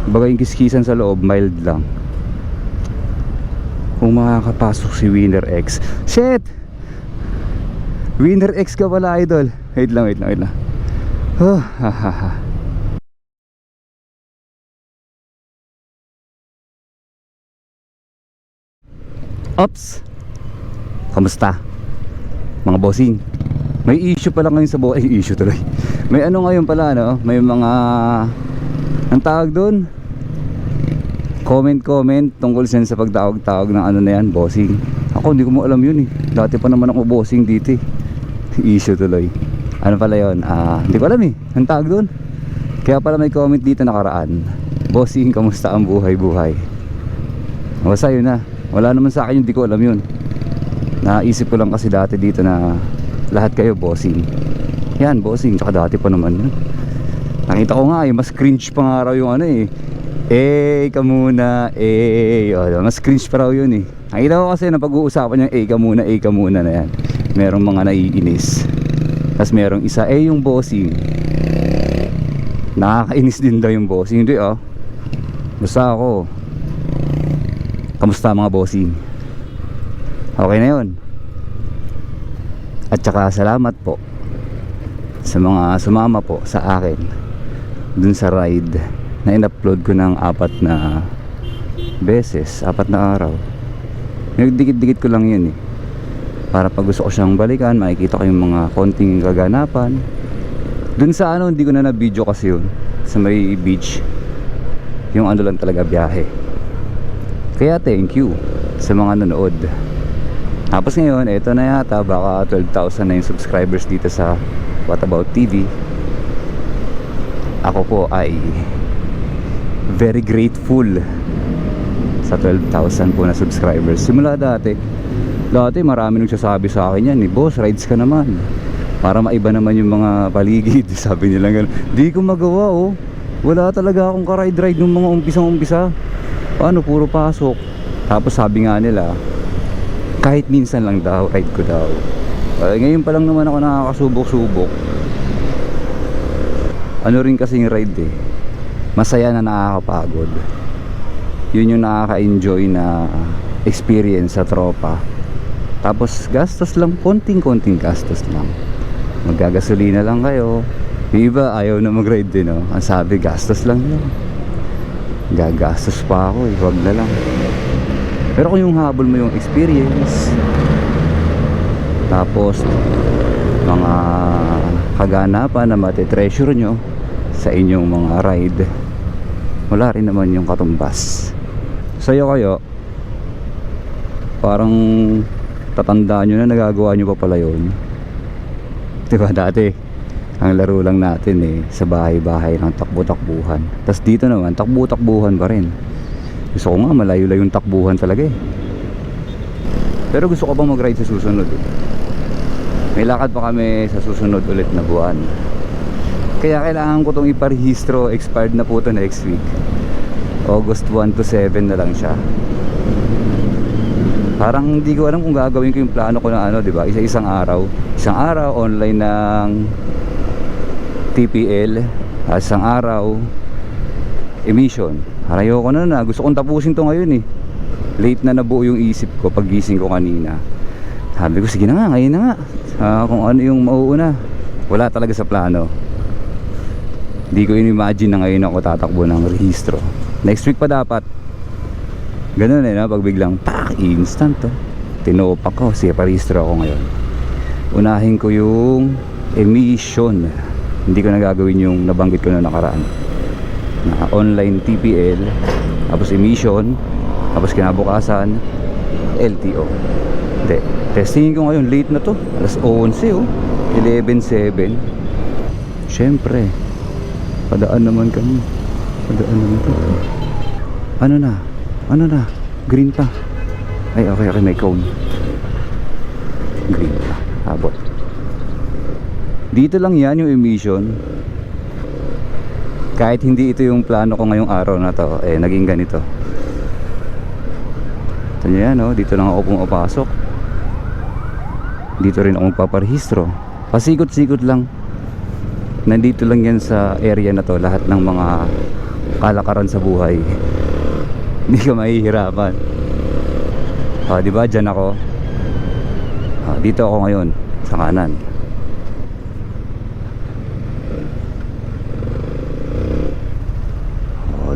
Baga yung kiskisan sa loob mild lang. Kung makakapasok si Winner X. Shit! Winner X ka pala, idol. Wait lang. Oh, hahaha. Ops! Kamusta? Mga bossing. May issue pala ngayon sa buhay. Issue tuloy. May ano ngayon pala, no? May mga ang tawag doon, comment tungkol sa pagtawag-tawag ng ano na yan, bossing. Ako hindi ko mo alam yun eh. Dati pa naman ako bossing dito eh. Issue tuloy. Ano pala yun? Hindi ko alam eh. Ang tawag doon. Kaya pala may comment dito nakaraan. Bossing, kamusta ang buhay-buhay? Basta yun na. Wala naman sa akin yun, hindi ko alam yun. Naisip ko lang kasi dati dito na lahat kayo bossing. Yan, bossing. Tsaka dati pa naman yun. Nakita ko nga eh, mas cringe pa nga raw yung ano eh. Ka muna, mas cringe pa raw yun eh. Nakita ko kasi na pag-uusapan yung ka muna na yan. Merong mga naiinis. Tapos merong isa, yung bossing. Nakakainis din daw yung bossing. Hindi basta ako, kamusta mga bossing? Okay na yun. At saka salamat po sa mga sumama po sa akin dun sa ride na in-upload ko ng 4 na beses, 4 na araw. Nagdikit-dikit ko lang yun eh, para pag gusto ko siyang balikan makikita ko yung mga konting kaganapan. Dun sa hindi ko na na-video kasi yun sa may beach. Yung ano lang talaga, biyahe. Kaya thank you sa mga nanood. Tapos ngayon, eto na yata, baka 12,000 na yung subscribers dito sa What About TV. Ako po ay very grateful sa 12,000 po na subscribers. Simula dati marami nagsasabi sa akin yan eh, boss, rides ka naman para maiba naman yung mga paligid. Sabi nila gano'n. Di ko magawa wala talaga akong ka-ride nung mga umpisa. Paano, puro pasok. Tapos sabi nga nila, kahit minsan lang daw, ride ko daw. Ngayon pa lang naman ako nakakasubok-subok. Ano rin kasing ride eh, masaya na nakakapagod. Yun yung nakaka-enjoy na experience sa tropa. Tapos gastos lang, konting gastos lang. Magagasolina lang kayo. Yung iba ayaw na mag-ride din Ang sabi, gastos lang yun. Gagastos pa ako wag na lang. Pero kung yung habol mo yung experience, tapos mga kaganapan na matitreasure nyo sa inyong mga ride, wala rin naman yung katumbas. Sa'yo kayo, parang tatandaan nyo na nagagawa nyo pa pala yun. Diba dati ang laro lang natin sa bahay-bahay ng takbo-takbuhan. Tapos dito naman takbo-takbuhan pa rin. Gusto ko nga malayo-layong takbuhan talaga Pero gusto ko bang mag-ride sa susunod May lakad pa kami sa susunod ulit na buwan. Kaya kailangan ko itong iparehistro. Expired na po ito next week. August 1 to 7 na lang siya. Parang hindi ko alam kung gagawin ko yung plano ko na diba? Isang araw online ng TPL, isang araw emission. Ayoko na. Gusto kong tapusin to ngayon Late na nabuo yung isip ko pag gising ko kanina. Sabi ko, sige na nga, ngayon na nga. Kung ano yung mauuna. Wala talaga sa plano. Hindi ko in-imagine na ngayon ako tatakbo ng rehistro. Next week pa dapat. Ganun pag biglang instant tinopak ko, sige, parehistro ako ngayon. Unahin ko yung emission. Hindi ko na gagawin yung nabanggit ko na nakaraan na online TPL, tapos emission, tapos kinabukasan LTO. Hindi, testingin ko ngayon. Late na to, alas 11 11:07. Syempre padaan naman kami. Ano na, green pa. Ay okay, may cone. Green pa, habot. Dito lang yan yung emission. Kahit hindi ito yung plano ko ngayong araw na to, naging ganito. Ito nyo yan dito lang ako pumapasok. Dito rin ako magpaparehistro. Pasikot-sikot lang. Nandito lang yan sa area na to lahat ng mga kalakaran sa buhay. Hindi ka mahihirapan. Di ba? Diyan ako. Dito ako ngayon sa kanan.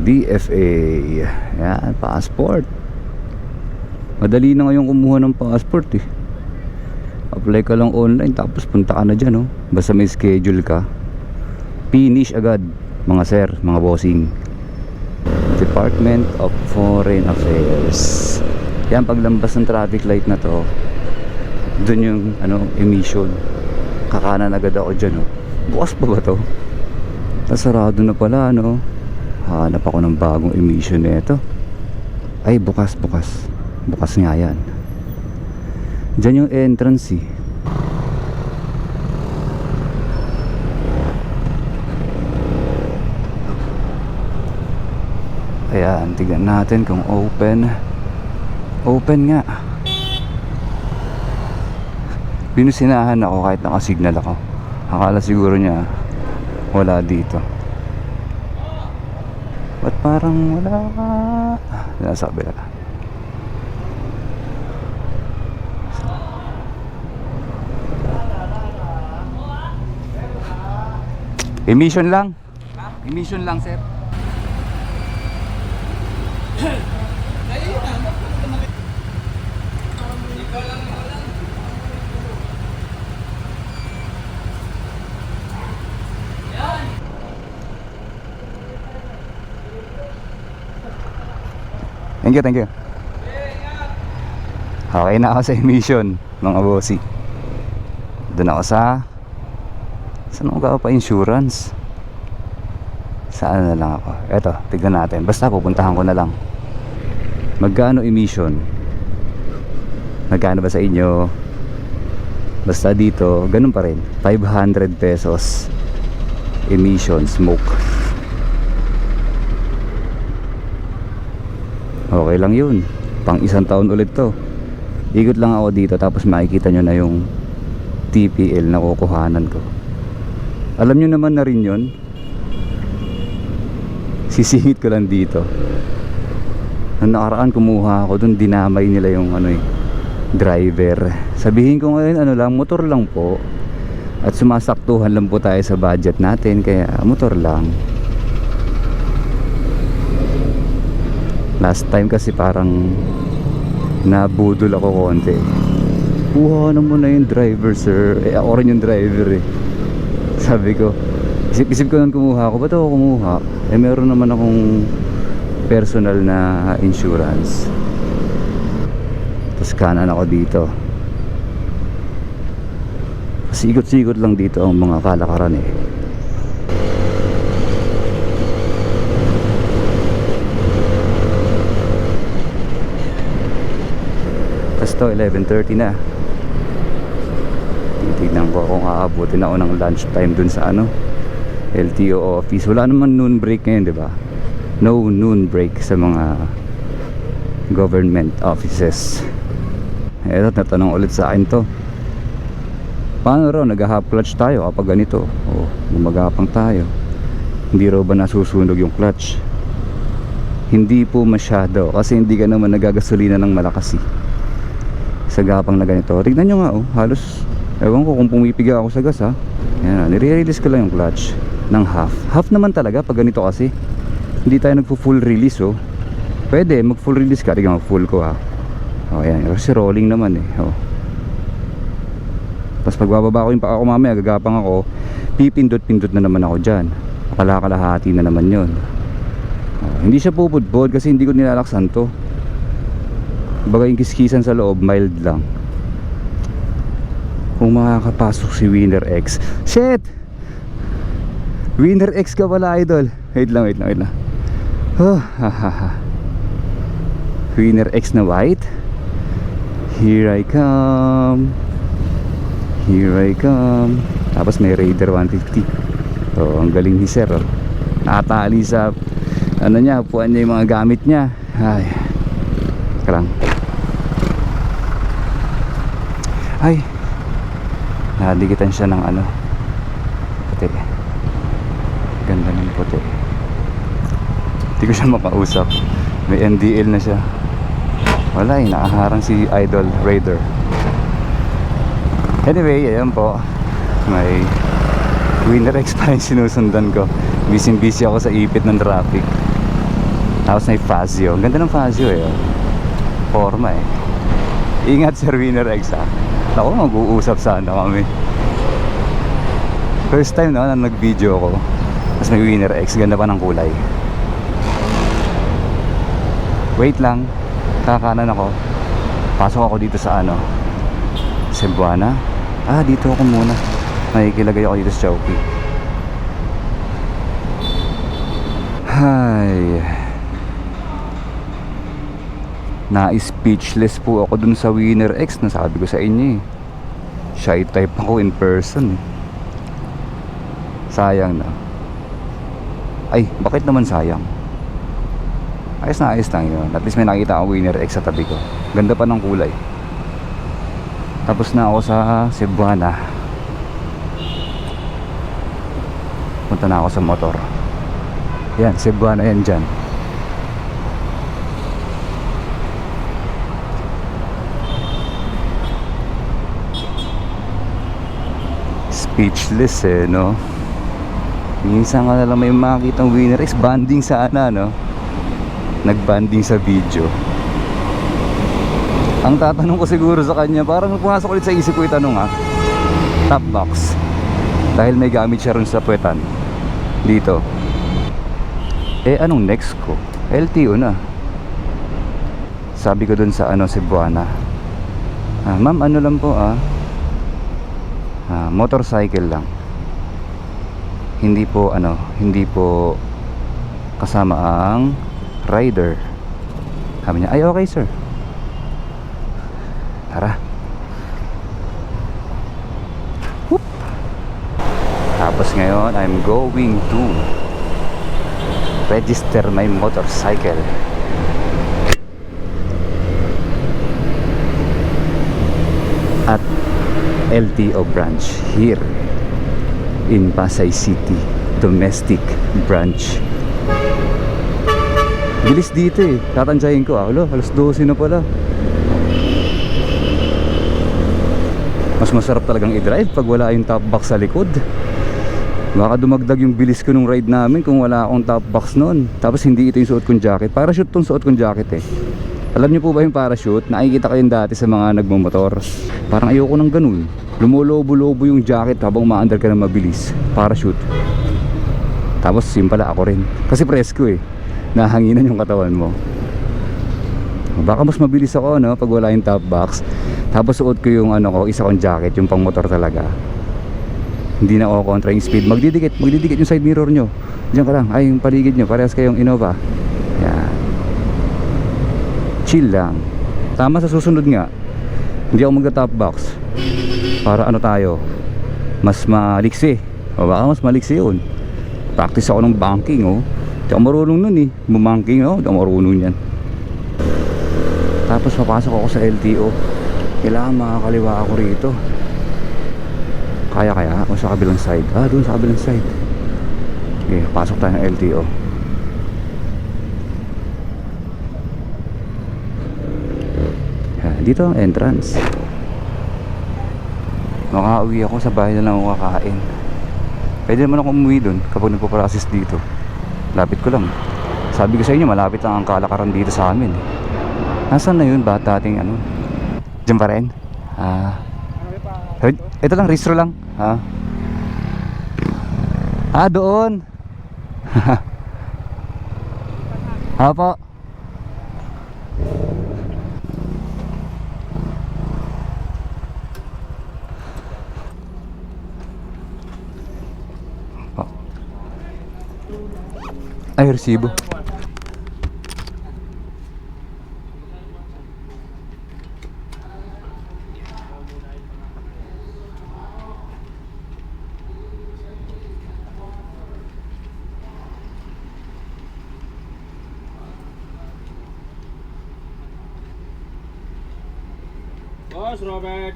DFA. Yan, passport. Madali na ngayon kumuha ng passport eh. Apply ka lang online tapos punta ka na dyan, oh. Basta may schedule ka, finish agad, mga sir, mga bossing. Department of Foreign Affairs. Yan, paglambas ng traffic light na to, dun yung emission. Kakanan agad ako dyan, oh. Bukas pa ba to? Nasarado na pala, hanap ako ng bagong emission nito. Ay, bukas nga yan. Diyan yung entrance eh. Ayan, tignan natin kung open. Open nga. Binusinahan ako kahit nakasignal ako. Akala siguro niya wala dito. Ba't parang wala ka? Nasabi na. Emission lang. Emission lang, sir. Thank you. Okay na ako sa emission, mga bossy. Doon ako saan ako pa insurance? Saan na lang ako? Eto, tignan natin. Basta pupuntahan ko na lang. Magkano emission? Magkano ba sa inyo? Basta dito, ganun pa rin. 500 pesos emission smoke. Okay lang yun. Pang isang taon ulit to. Ikot lang ako dito tapos makikita nyo na yung TPL na kukuhanan ko. Alam nyo naman na rin yun. Sisingit ko lang dito. Nung nakaraan kumuha ako dun, dinamay nila yung driver. Sabihin ko ngayon lang, motor lang po. At sumasaktuhan lang po tayo sa budget natin, kaya motor lang. Last time kasi parang nabudol ako konti. Kuha na mo na yung driver, sir. Ako rin yung driver eh. Sabi ko, isip ko nang kumuha ako. Ba't ako kumuha? Meron naman akong personal na insurance. Tapos kanan ako dito. Sikot-sikot lang dito ang mga kalakaran eh. Tapos to 11:30 na. Titignan ko kung aabutin ako ng lunch time dun sa LTO office. Wala naman noon break ngayon, di ba? No noon break sa mga government offices. Eto, natanong ulit sa akin to. Paano raw nag-half clutch tayo kapag ganito? Gumagapang tayo. Hindi raw ba nasusunog yung clutch? Hindi po masyado kasi hindi ka naman nagagasolina ng malakas eh. Sa gapang na ganito. Tignan nyo nga halos ewan ko kung pumipiga ako sa gas ha. Yan, nire-release ko lang yung clutch ng half. Half naman talaga pag ganito kasi. Hindi tayo nagpo-full release Pwede mag-full release ka. Tignan mag-full ko ha. Ayan, kasi rolling naman eh. Tapos pagbababa ko yung paa ko mamaya, gagapang ako, pipindot-pindot na naman ako dyan. Kalahati na naman yun. Hindi siya pupudpod kasi hindi ko nilalaksan to. Baga yung kiskisan sa loob, mild lang. Kung makakapasok si Winner X. Shit! Winner X ka pala, idol. Wait lang. Winner X na white. Here I come. Tapos may Raider 150. Ang galing ni sir. Nakatali sa niya, upuan niya yung mga gamit niya. Ay, karang. Ay, nadikitan siya ng puti. Ganda ng puti. Hindi ko siya makausap. May NDL na siya. Wala eh, nakaharang si Idol Raider. Anyway, ayan po. May Winner X pa rin sinusundan ko. Busy ako sa ipit ng traffic. Tapos may Fazio. Ang ganda ng Fazio eh. Forma eh. Ingat Sir Winner X ha. Ako, mag-uusap sana kami. First time na nag-video ko. Tapos may Winner X. Ganda pa ng kulay. Wait lang. Kakanan ako. Pasok ako dito sa ano, Cebuana. Dito ako muna. Nakikilagay ako dito sa Chowking. Hay. Na-speechless po ako dun sa Winner X. Nasabi ko sa inyo eh. Shy type ako in person. Sayang na. Ay, bakit naman sayang? Ayos na ayos lang yun. At least may nakita ako Winner X sa tabi ko. Ganda pa ng kulay. Tapos na ako sa Cebuana. Punta na ako sa motor. Yan, Cebuana yan dyan. Speechless eh, no? Minsan ka na lang may makikitang Winner X. Banding sa no? Nagbanding sa video. Ang tatanong ko siguro sa kanya, parang pumasok ulit sa isip ko itanong top box. Dahil may gamit siya rin sa puwetan dito. Anong next ko? LTO na. Sabi ko dun sa Cebuana. Ma'am, ano lang po motorcycle lang. Hindi po kasama ang rider. Sabi niya, ay okay sir. Tara. Whoop. Tapos ngayon I'm going to register my motorcycle at LTO branch here in Pasay City, domestic branch. Bilis dito eh. Tatantsahin ko alas 12 na pala. Mas masarap talagang i-drive pag wala yung top box sa likod. Baka dumagdag yung bilis ko nung ride namin kung wala akong top box noon. Tapos hindi ito yung suot kong jacket. Parachute tong suot kong jacket eh. Alam niyo po ba yung parachute? Nakikita ko yun dati sa mga nagmamotor. Parang ayoko ng ganun. Lumulobo-lobo yung jacket habang umaandar ka na mabilis. Parachute. Tapos simpala ako rin. Kasi presko eh. Nahanginan yung katawan mo. Baka mas mabilis ako pag wala yung top box. Tapos suot ko yung isa kong jacket, yung pang motor talaga. Hindi na ako kontra yung speed. Magdidikit yung side mirror nyo. Diyan ka lang, ay yung paligid nyo, parehas kayong Innova. Yan. Chill lang. Tama sa susunod nga. Hindi ako magta-top box. Para tayo, mas maliksi. O baka mas maliksi yun. Practice ako ng banking Hindi ako marunong nun eh. Bumanking hindi ako marunong yan. Tapos papasok ako sa LTO. Kailangan makakaliwa ako rito. Kaya o sa kabilang side? Doon sa kabilang side. Okay, pasok tayo ng LTO. Dito ang entrance. Makauwi ako sa bahay na lang ako kakain. Pwede naman ako umuwi doon kapag nagpo-process dito. Lapit ko lang. Sabi ko sa inyo, malapit lang ang kalakaran dito sa amin. Nasaan na yun ba dating Diyan pa rin? Ito lang, restro lang. Doon. Po. Ay, resibo. Boss Robert,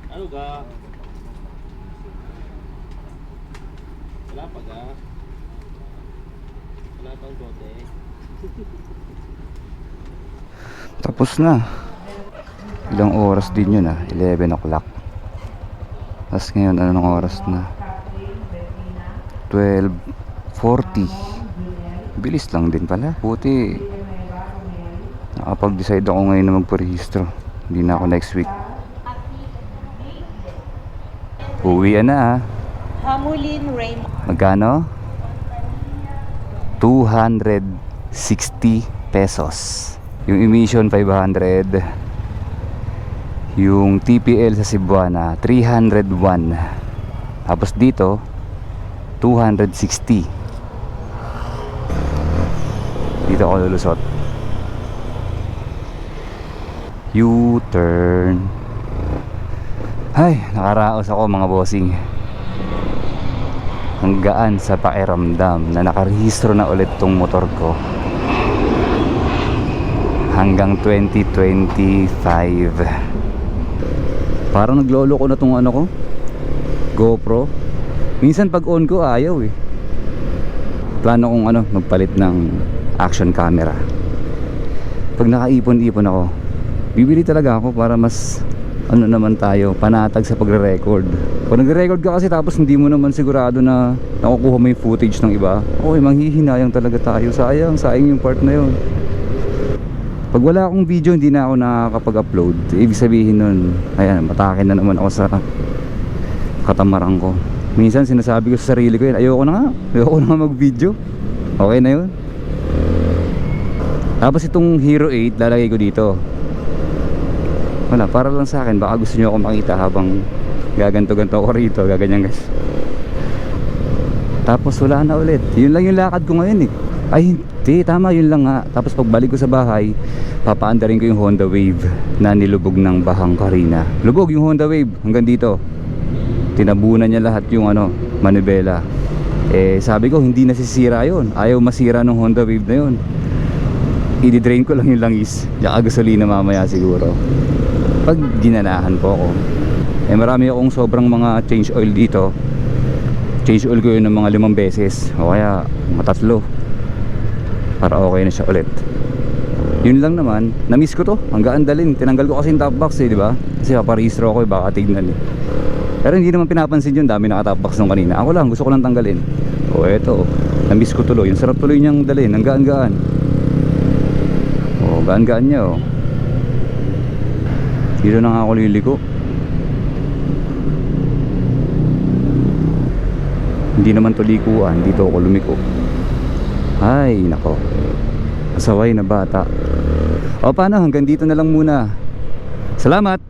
ano ka? Wala pa ka? Wala tong bote. Tapos na. Ilang oras din yun 11 o'clock. Tapos ngayon anong oras na? 12:40. Bilis lang din pala. Buti nakapag-decide ako ngayon na magparehistro. Hindi na ako next week. Uwian na Hamulin Raymond. Magkano? 260 pesos. Yung emission 500. Yung TPL sa Cebuana 301. Tapos dito 260. Dito ako lulusot. U-turn. Ay, nakaraos ako mga bossing. Ang gaan sa pakiramdam na nakarehistro na ulit tong motor ko hanggang 2025. Parang naglolo ko na tong ano ko, GoPro. Minsan pag on ko ayaw Plano kong magpalit ng action camera. Pag nakaipon-ipon ako, bibili talaga ako para mas naman tayo, panatag sa pagre-record. Pag nagre-record ka kasi tapos hindi mo naman sigurado na nakukuha mo yung footage ng iba, manghihinayang talaga tayo. Sayang yung part na yun. Pag wala akong video, hindi na ako nakakapag-upload. Ibig sabihin nun, ayan, matakin na naman ako sa katamaran ko. Minsan sinasabi ko sa sarili ko yun, ayoko na nga mag-video. Okay na yun. Tapos itong Hero 8 lalagay ko dito. Wala, para lang sa akin. Baka gusto nyo ako makita habang gaganto-ganto ako rito. Gaganyan guys. Tapos wala na ulit. Yun lang yung lakad ko ngayon Ay hindi, tama, yun lang nga. Tapos pagbalik ko sa bahay, papaandarin ko yung Honda Wave na nilubog ng bahang Carina. Lubog yung Honda Wave hanggang dito. Tinabunan niya lahat yung manibela. Sabi ko hindi nasisira yun. Ayaw masira ng Honda Wave na yun. I-drain ko lang yung langis. Tsaka gasolina mamaya siguro. Pag ginanahan po ako, marami akong sobrang mga change oil dito. Change oil ko yun ng mga 5 beses o kaya mga 3 para okay na siya ulit. Yun lang naman, na-miss ko to. Hanggang dalin, tinanggal ko kasi yung top box di ba? Kasi paparehistro ako baka tignan Pero hindi naman pinapansin yun, dami naka-top box nung kanina. Ako lang, gusto ko lang tanggalin. Eto, na-miss ko tuloy. Yung sarap tuloy niyang dalin, ang gaan-gaan. Gaan-gaan niya Dito na nga ako liliko. Hindi naman to likuan, dito ako lumiko. Ay nako, asaway na bata. Paano, hanggang dito na lang muna. Salamat.